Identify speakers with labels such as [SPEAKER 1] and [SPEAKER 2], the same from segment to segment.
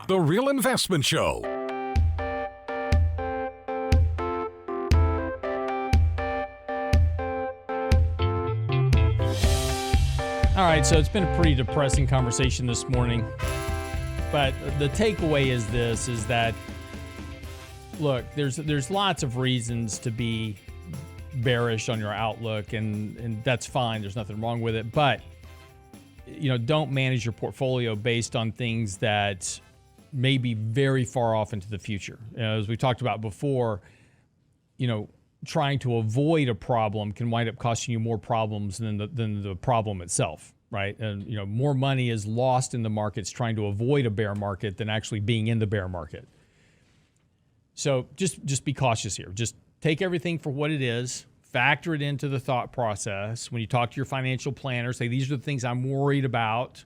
[SPEAKER 1] The Real Investment Show.
[SPEAKER 2] All right, so it's been a pretty depressing conversation this morning. But the takeaway is this, is that, look, there's lots of reasons to be bearish on your outlook, and that's fine. There's nothing wrong with it. But, don't manage your portfolio based on things that may be very far off into the future. As we talked about before, trying to avoid a problem can wind up costing you more problems than the problem itself, right? And, more money is lost in the markets trying to avoid a bear market than actually being in the bear market. So just be cautious here. Just take everything for what it is, factor it into the thought process. When you talk to your financial planner, say, these are the things I'm worried about.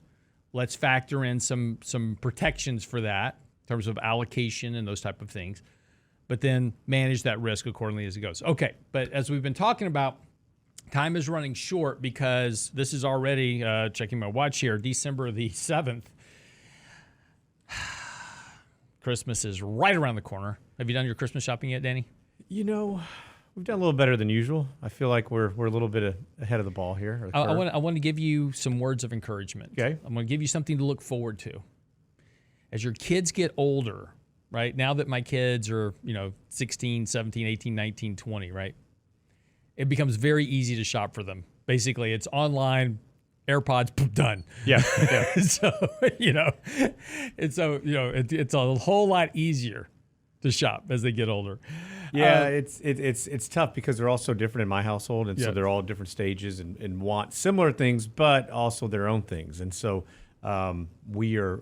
[SPEAKER 2] Let's factor in some protections for that in terms of allocation and those type of things. But then manage that risk accordingly as it goes. Okay, but as we've been talking about, time is running short because this is already, checking my watch here, December the 7th. Christmas is right around the corner. Have you done your Christmas shopping yet, Danny?
[SPEAKER 3] We've done a little better than usual. I feel like we're a little bit ahead of the ball here.
[SPEAKER 2] I want to give you some words of encouragement.
[SPEAKER 3] Okay.
[SPEAKER 2] I'm going to give you something to look forward to. As your kids get older, right, now that my kids are, 16, 17, 18, 19, 20, right, it becomes very easy to shop for them. Basically, it's online, AirPods, boom, done.
[SPEAKER 3] Yeah.
[SPEAKER 2] So, it's a whole lot easier to shop as they get older.
[SPEAKER 3] Yeah, it's tough because they're all so different in my household, and so they're all different stages and want similar things, but also their own things. And so we're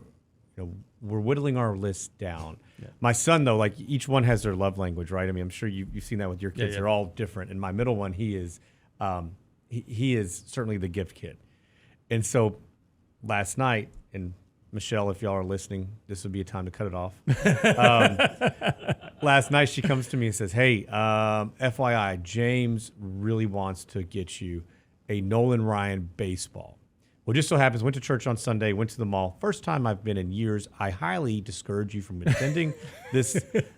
[SPEAKER 3] whittling our list down. Yeah. My son, though, like each one has their love language, right? I mean, I'm sure you've seen that with your kids. Yeah. They're all different. And my middle one, he is certainly the gift kid. And so last night, and Michelle, if y'all are listening, this would be a time to cut it off. Last night, she comes to me and says, hey, FYI, James really wants to get you a Nolan Ryan baseball. Well, just so happens, went to church on Sunday, went to the mall. First time I've been in years. I highly discourage you from attending this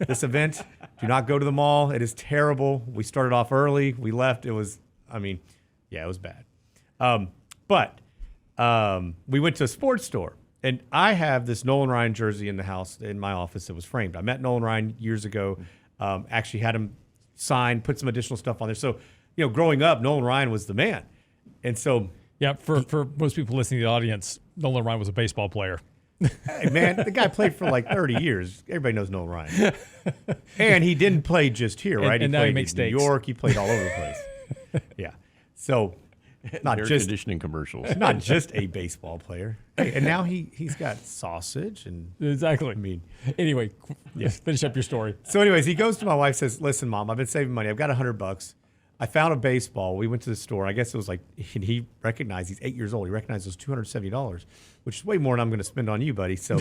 [SPEAKER 3] event. Do not go to the mall. It is terrible. We started off early. We left. It was bad. But we went to a sports store. And I have this Nolan Ryan jersey in the house, in my office that was framed. I met Nolan Ryan years ago, actually had him sign, put some additional stuff on there. So, growing up, Nolan Ryan was the man. And so...
[SPEAKER 2] Yeah, for most people listening to the audience, Nolan Ryan was a baseball player.
[SPEAKER 3] Hey, man, the guy played for like 30 years. Everybody knows Nolan Ryan. And he didn't play just here, right?
[SPEAKER 2] And
[SPEAKER 3] he
[SPEAKER 2] now he
[SPEAKER 3] played
[SPEAKER 2] makes
[SPEAKER 3] in New
[SPEAKER 2] steaks.
[SPEAKER 3] York. He played all over the place. Yeah. So, not
[SPEAKER 4] air
[SPEAKER 3] just
[SPEAKER 4] conditioning commercials.
[SPEAKER 3] Not just a baseball player. Hey, and now he's got sausage and
[SPEAKER 2] exactly.
[SPEAKER 3] I mean,
[SPEAKER 2] anyway, finish up your story.
[SPEAKER 3] So, anyways, he goes to my wife, says, "Listen, Mom, I've been saving money. I've got $100. I found a baseball. We went to the store. I guess it was like, and he recognized, he's 8 years old. He recognized it was $270, which is way more than I'm going to spend on you, buddy. So,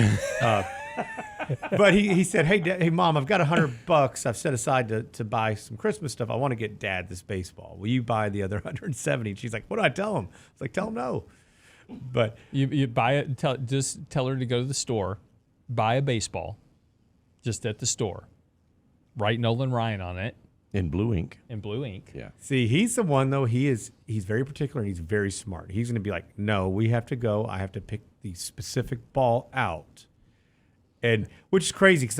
[SPEAKER 3] but he said, hey, Mom, I've got $100 I've set aside to buy some Christmas stuff. I want to get Dad this baseball. Will you buy the other 170? And she's like, what do I tell him? I was like, tell him no. But
[SPEAKER 2] you buy it, just tell her to go to the store, buy a baseball just at the store, write Nolan Ryan on it.
[SPEAKER 4] In blue ink.
[SPEAKER 3] Yeah. See, he's the one, though. He's very particular and he's very smart. He's going to be like, no, we have to go. I have to pick the specific ball out. And which is crazy because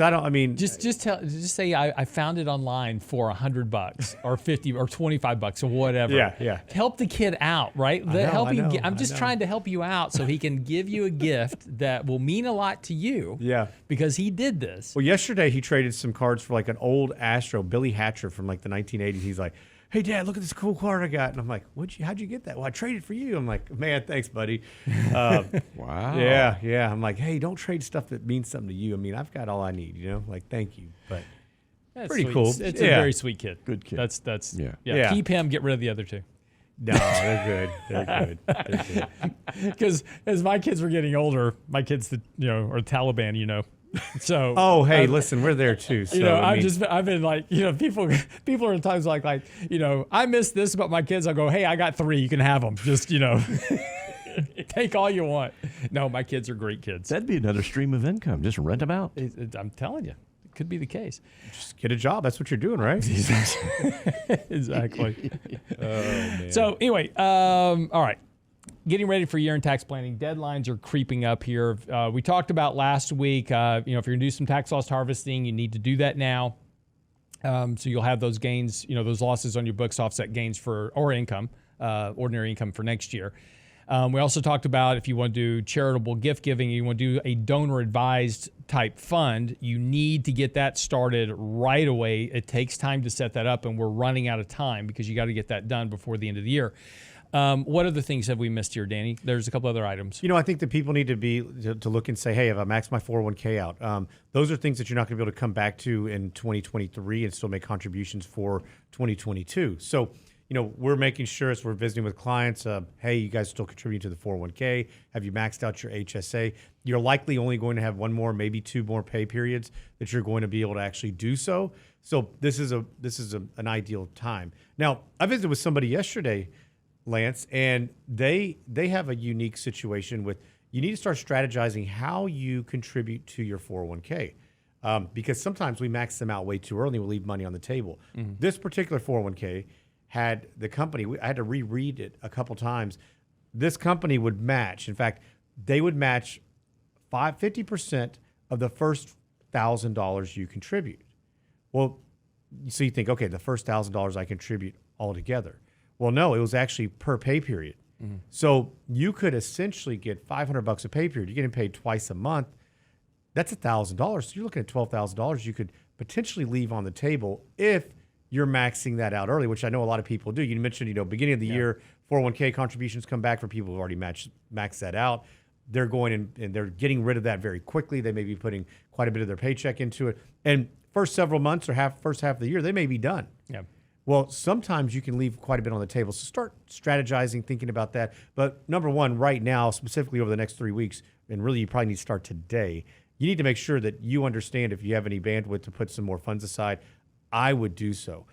[SPEAKER 2] just say I found it online for $100 or $50 or $25 or whatever.
[SPEAKER 3] Yeah.
[SPEAKER 2] Help the kid out, right? I'm just trying to help you out so he can give you a gift that will mean a lot to you.
[SPEAKER 3] Yeah.
[SPEAKER 2] Because he did this.
[SPEAKER 3] Well, yesterday he traded some cards for like an old Astro, Billy Hatcher from like the 1980s. He's like, hey, Dad, look at this cool card I got. And I'm like, how'd you get that? Well, I traded for you. I'm like, man, thanks, buddy.
[SPEAKER 4] Wow.
[SPEAKER 3] Yeah. I'm like, hey, don't trade stuff that means something to you. I mean, I've got all I need, like, thank you. But
[SPEAKER 2] that's
[SPEAKER 3] pretty
[SPEAKER 2] sweet.
[SPEAKER 3] cool.
[SPEAKER 2] It's a very sweet kid.
[SPEAKER 4] Good kid.
[SPEAKER 2] That's
[SPEAKER 3] Yeah.
[SPEAKER 2] Keep him, get rid of the other two.
[SPEAKER 3] No, they're good.
[SPEAKER 2] Because as my kids were getting older, my kids, are Taliban, So
[SPEAKER 3] listen, we're there too. So
[SPEAKER 2] I've been like, people are at times like, I miss this about my kids. I'll go, hey, I got 3, you can have them. Just, Take all you want. No, my kids are great kids.
[SPEAKER 4] That'd be another stream of income. Just rent them out.
[SPEAKER 2] I'm telling you, it could be the case.
[SPEAKER 3] Just get a job. That's what you're doing, right?
[SPEAKER 2] Exactly.
[SPEAKER 3] Oh, man.
[SPEAKER 2] So anyway, all right. Getting ready for year-end tax planning. Deadlines are creeping up here. We talked about last week, if you're going to do some tax loss harvesting, you need to do that now. So you'll have those gains, those losses on your books offset gains or income, ordinary income for next year. We also talked about if you want to do charitable gift giving, you want to do a donor advised type fund, you need to get that started right away. It takes time to set that up, and we're running out of time because you got to get that done before the end of the year. What other things have we missed here, Danny? There's a couple other items.
[SPEAKER 3] I think that people need to look and say, hey, have I maxed my 401k out? Those are things that you're not going to be able to come back to in 2023 and still make contributions for 2022. So, we're making sure as we're visiting with clients, hey, you guys still contribute to the 401k. Have you maxed out your HSA? You're likely only going to have one more, maybe two more pay periods that you're going to be able to actually do so. So this is an ideal time. Now, I visited with somebody yesterday, Lance, and they have a unique situation with you need to start strategizing how you contribute to your 401k because sometimes we max them out way too early and we leave money on the table. Mm-hmm. This particular 401k had the company, I had to reread it a couple times. This company would match. In fact, they would match 50% of the first $1,000 you contribute. Well, so you think, okay, the first $1,000 I contribute altogether. Well, no, it was actually per pay period. Mm-hmm. So you could essentially get $500 a pay period. You're getting paid twice a month. That's $1,000. So you're looking at $12,000 you could potentially leave on the table if you're maxing that out early, which I know a lot of people do. You mentioned, beginning of the year, 401k contributions come back for people who've already maxed that out. They're going in and they're getting rid of that very quickly. They may be putting quite a bit of their paycheck into it. And first several months or first half of the year, they may be done.
[SPEAKER 2] Yeah.
[SPEAKER 3] Well, sometimes you can leave quite a bit on the table. So start strategizing, thinking about that. But number one, right now, specifically over the next 3 weeks, and really you probably need to start today, you need to make sure that you understand if you have any bandwidth to put some more funds aside. I would do so.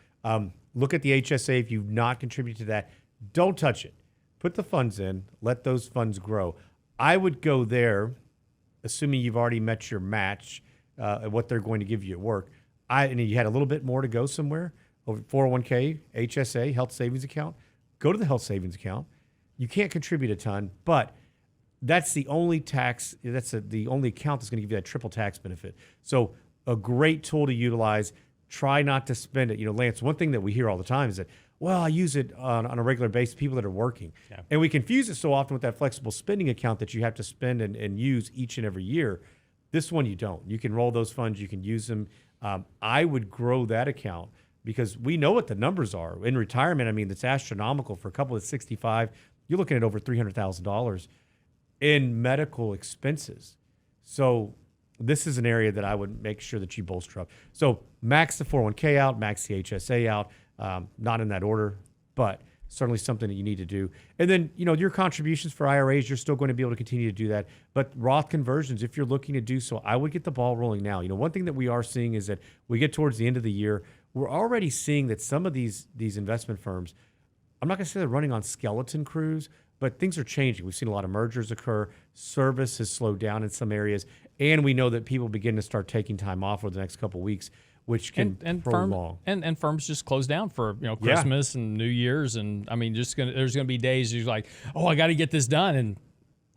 [SPEAKER 3] Look at the HSA. If you've not contributed to that, don't touch it. Put the funds in. Let those funds grow. I would go there, assuming you've already met your match at what they're going to give you at work. And you had a little bit more to go somewhere. Over 401k, HSA, health savings account. Go to the health savings account. You can't contribute a ton, but that's the only the only account that's going to give you that triple tax benefit. So a great tool to utilize. Try not to spend it. Lance, one thing that we hear all the time is that, well, I use it on a regular basis, people that are working. Yeah. And we confuse it so often with that flexible spending account that you have to spend and use each and every year. This one you don't. You can roll those funds. You can use them. I would grow that account because we know what the numbers are. In retirement, it's astronomical. For a couple of 65, you're looking at over $300,000 in medical expenses. So this is an area that I would make sure that you bolster up. So max the 401k out, max the HSA out, not in that order, but certainly something that you need to do. And then, your contributions for IRAs, you're still going to be able to continue to do that. But Roth conversions, if you're looking to do so, I would get the ball rolling now. One thing that we are seeing is that we get towards the end of the year, we're already seeing that some of these investment firms, I'm not going to say they're running on skeleton crews, but things are changing. We've seen a lot of mergers occur. Service has slowed down in some areas. And we know that people begin to start taking time off over the next couple of weeks, which can prolong.
[SPEAKER 2] And firms just close down for Christmas and New Year's. And there's going to be days you're like, oh, I got to get this done. And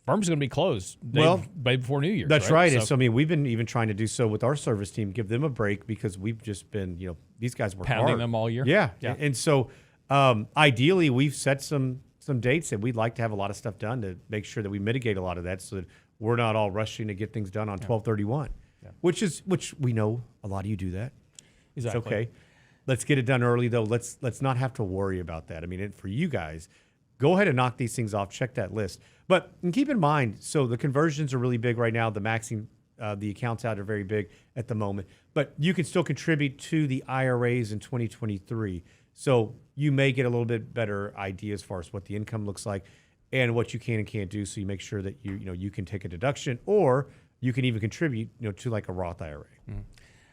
[SPEAKER 2] firms are going to be closed day before New Year's.
[SPEAKER 3] That's right. So, we've been even trying to do so with our service team, give them a break because we've just been, these guys work
[SPEAKER 2] pounding
[SPEAKER 3] hard.
[SPEAKER 2] them all year.
[SPEAKER 3] Yeah. And so ideally we've set some dates that we'd like to have a lot of stuff done to make sure that we mitigate a lot of that so that we're not all rushing to get things done on 12/31, which we know a lot of you do that.
[SPEAKER 2] Exactly.
[SPEAKER 3] It's okay. Let's get it done early though. Let's not have to worry about that. For you guys, go ahead and knock these things off. Check that list. But keep in mind, so the conversions are really big right now. The maxing the accounts out are very big at the moment. But you can still contribute to the IRAs in 2023. So you may get a little bit better idea as far as what the income looks like and what you can and can't do. So you make sure that you can take a deduction or you can even contribute to like a Roth IRA.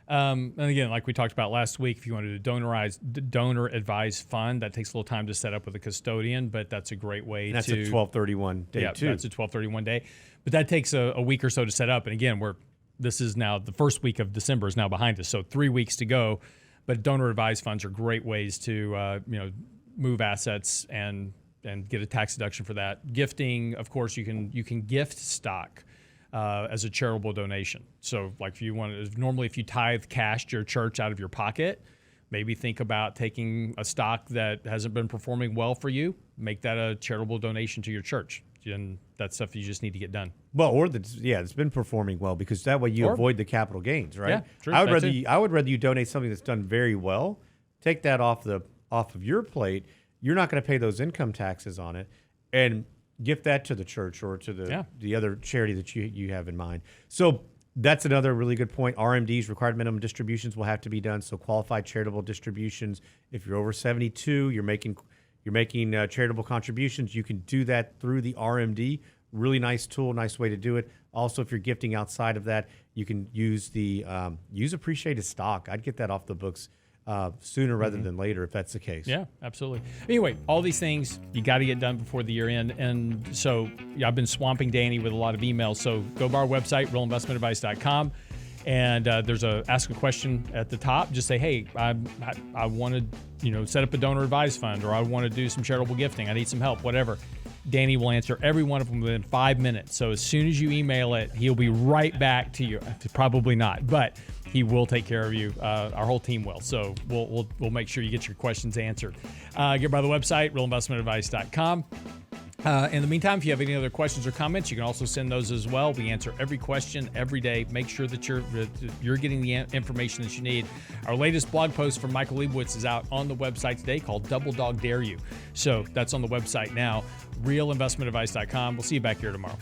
[SPEAKER 2] And again, like we talked about last week, if you want to do donor advised fund, that takes a little time to set up with a custodian, but that's a great way
[SPEAKER 3] And that's
[SPEAKER 2] to.
[SPEAKER 3] a 12/31 day too.
[SPEAKER 2] That's a 12/31 day, but that takes a week or so to set up. And again, this is now the first week of December is now behind us, so 3 weeks to go. But donor advised funds are great ways to move assets and get a tax deduction for that. Gifting, of course, you can gift stock as a charitable donation. So like if you tithe cash to your church out of your pocket, maybe think about taking a stock that hasn't been performing well for you, make that a charitable donation to your church. And that's stuff you just need to get done.
[SPEAKER 3] Well, it's been performing well, because that way you avoid the capital gains, right?
[SPEAKER 2] Yeah, true.
[SPEAKER 3] I would rather you donate something that's done very well, take that off of your plate. You're not going to pay those income taxes on it, and gift that to the church or to the other charity that you have in mind. So that's another really good point. RMDs, required minimum distributions, will have to be done. So qualified charitable distributions. If you're over 72, you're making charitable contributions, you can do that through the RMD. Really nice tool, nice way to do it. Also, if you're gifting outside of that, you can use use appreciated stock. I'd get that off the books sooner rather than later, if that's the case.
[SPEAKER 2] Yeah, absolutely. Anyway, all these things you got to get done before the year end. And so I've been swamping Danny with a lot of emails. So go to our website, realinvestmentadvice.com. And there's ask a question at the top. Just say, hey, I want to set up a donor advised fund, or I want to do some charitable gifting. I need some help, whatever. Danny will answer every one of them within 5 minutes. So as soon as you email it, he'll be right back to you. Probably not, but he will take care of you. Our whole team will. So we'll make sure you get your questions answered. Get by the website, realinvestmentadvice.com. In the meantime, if you have any other questions or comments, you can also send those as well. We answer every question every day. Make sure that you're getting the information that you need. Our latest blog post from Michael Leibowitz is out on the website today, called Double Dog Dare You. So that's on the website now, realinvestmentadvice.com. We'll see you back here tomorrow.